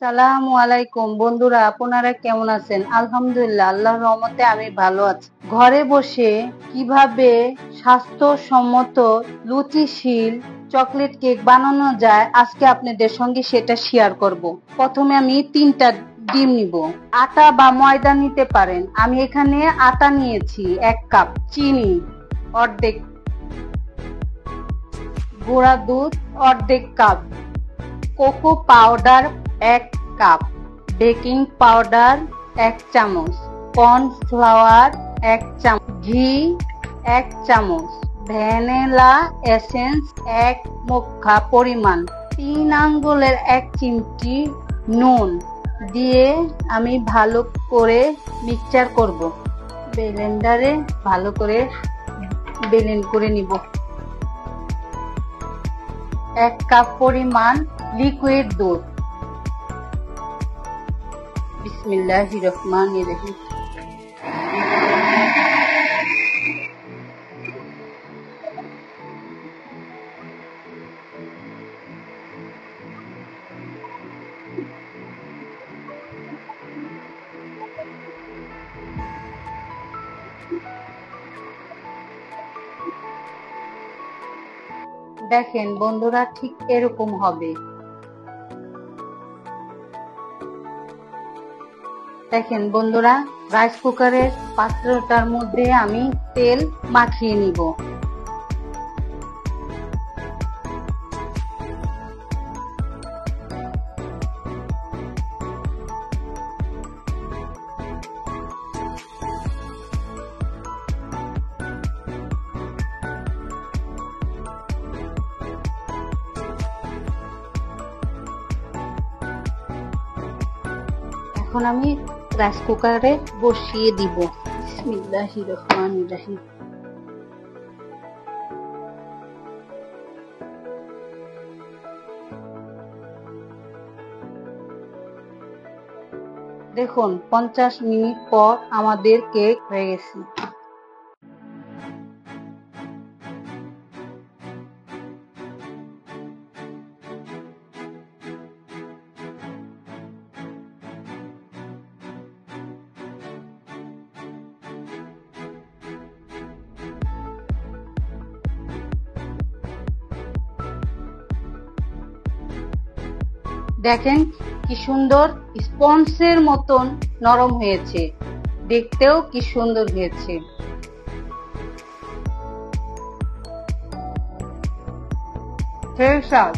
সালামু আলাইকুম বন্ধুরা, আপনারা কেমন আছেন? আলহামদুলিল্লাহ, আল্লাহর রহমতে আমি ভালো আছি। ঘরে বসে কিভাবে স্বাস্থ্যসম্মত লুচিশীল চকলেট কেক বানানো যায় আজকে আপনাদের সঙ্গে সেটা শেয়ার করব। প্রথমে আমি 3টা ডিম নিব। আটা বা ময়দা নিতে পারেন। আমি এখানে আটা নিয়েছি 1 কাপ, চিনি অর্ধেক, গুঁড়া দুধ অর্ধেক cup, cocoa powder 1 cup, baking powder 1 চামচ, কর্নফ্লাওয়ার 1 চামচ, ঘি 1 চামচ, ভ্যানিলা এসেন্স 1 মুঠা পরিমাণ, 3 আঙ্গুলের 1 চিমটি নুন দিয়ে আমি ভালো করে মিক্সচার করব। ব্লেন্ডারে ভালো করে ব্লেন্ড করে নিব। 1 কাপ পরিমাণ লিকুইড দুধ। বিসমিল্লাহির রহমানির রহিম। দেখেন বন্ধুরা, ঠিক এরকম হবে। দেখেন বন্ধুরা, রাইস কুকারের পাত্রটার মধ্যে আমি তেল মাখিয়ে নিব। এখন আমি রাইস কুকারে বসিয়ে দিব। বিসমিল্লাহির রহমানির রহিম। দেখুন 50 মিনিট পর আমাদের কেক হয়ে গেছে। দেখেন কি সুন্দর স্পঞ্জের মতন নরম হয়েছে, দেখতেও কি সুন্দর হয়েছে। সেই স্বাদ।